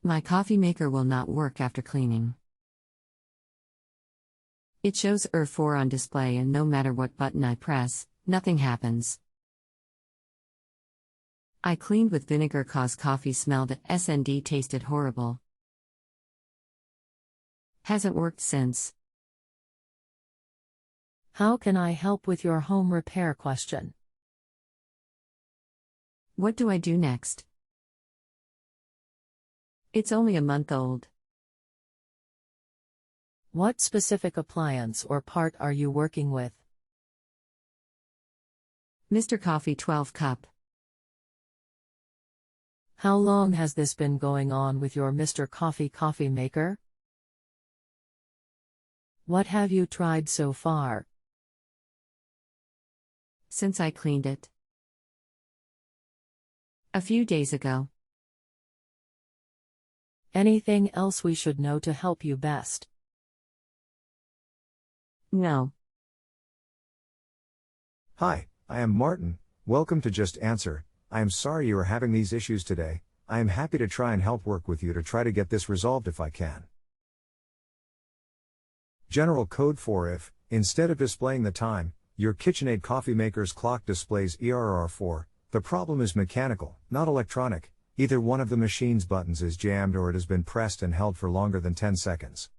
My coffee maker will not work after cleaning. It shows er4 on display and no matter what button I press, nothing happens. I cleaned with vinegar cause coffee smelled and tasted horrible. Hasn't worked since. How can I help with your home repair question? What do I do next? It's only a month old. What specific appliance or part are you working with? Mr. Coffee 12 cup. How long has this been going on with your Mr. Coffee maker? What have you tried so far? Since I cleaned it a few days ago. Anything else we should know to help you best? No. Hi, I am Martin. Welcome to Just Answer. I am sorry you are having these issues today. I am happy to try and help work with you to try to get this resolved if I can. General code for if, instead of displaying the time, your KitchenAid coffee maker's clock displays er4, the problem is mechanical, not electronic. Either one of the machine's buttons is jammed or it has been pressed and held for longer than 10 seconds.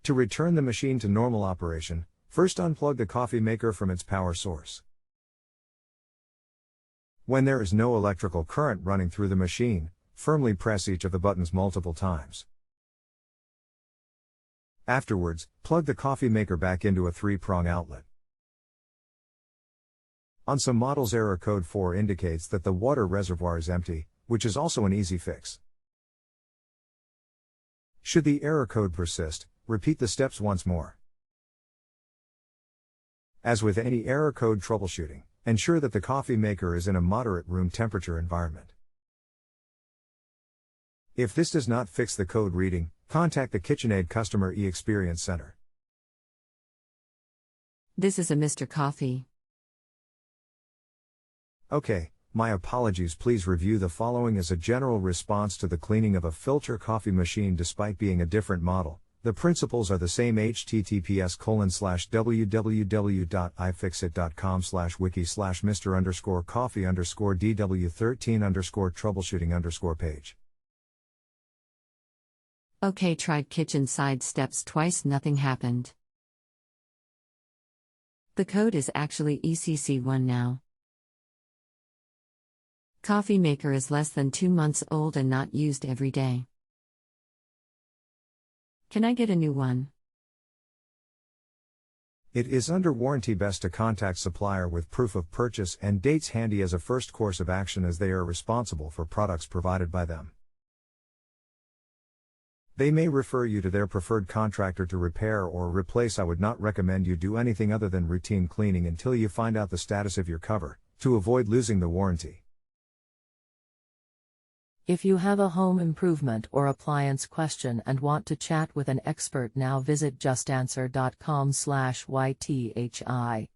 To return the machine to normal operation, first unplug the coffee maker from its power source. When there is no electrical current running through the machine, firmly press each of the buttons multiple times. Afterwards, plug the coffee maker back into a 3-prong outlet. On some models error code 4 indicates that the water reservoir is empty, which is also an easy fix. Should the error code persist, repeat the steps once more. As with any error code troubleshooting, ensure that the coffee maker is in a moderate room temperature environment. If this does not fix the code reading, contact the KitchenAid Customer e-Experience Center. This is a Mr. Coffee. Okay, my apologies. Please review the following as a general response to the cleaning of a filter coffee machine despite being a different model. The principles are the same. https://www.ifixit.com/Mr_Coffee_DW13_troubleshooting_ Okay, tried kitchen side steps twice, nothing happened. The code is actually ECC1 now. Coffee maker is less than 2 months old and not used every day. Can I get a new one? It is under warranty. Best to contact supplier with proof of purchase and dates handy as a first course of action, as they are responsible for products provided by them. They may refer you to their preferred contractor to repair or replace. I would not recommend you do anything other than routine cleaning until you find out the status of your cover, to avoid losing the warranty. If you have a home improvement or appliance question and want to chat with an expert now, visit JustAnswer.com/YTHI.